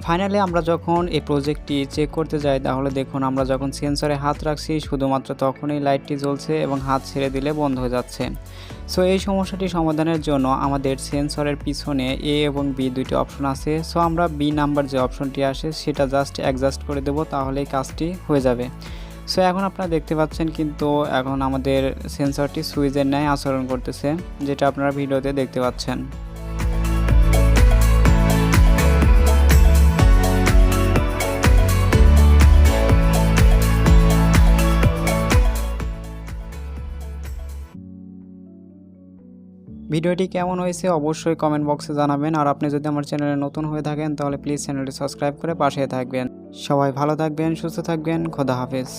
Finally আমরা যখন এই প্রজেক্টটি চেক করতে যাই তাহলে দেখুন আমরা যখন সেন্সরে হাত রাখছি শুধুমাত্র তখনই লাইটটি জ্বলছে এবং হাত ছেড়ে দিলে বন্ধ হয়ে যাচ্ছে। সো এই সমস্যাটি সমাধানের জন্য আমাদের সেন্সরের পিছনে এ এবং বি দুইটি অপশন আছে। সো আমরা বি নাম্বার যে অপশনটি আসে সেটা জাস্ট অ্যাডজাস্ট করে দেব, তাহলেই কাজটি হয়ে যাবে। সো এখন আপনারা দেখতে পাচ্ছেন কিন্তু এখন আমাদের সেন্সরটি সুইচের ন্যায় আচরণ করতেছে, যেটা আপনারা ভিডিওতে দেখতে পাচ্ছেন। ভিডিওটি কেমন হয়েছে অবশ্যই কমেন্ট বক্সে জানাবেন। আর আপনি যদি আমার চ্যানেলে নতুন হয়ে থাকেন তাহলে প্লিজ চ্যানেলটি সাবস্ক্রাইব করে পাশে থাকবেন। সবাই ভালো থাকবেন, সুস্থ থাকবেন, খোদা হাফেজ।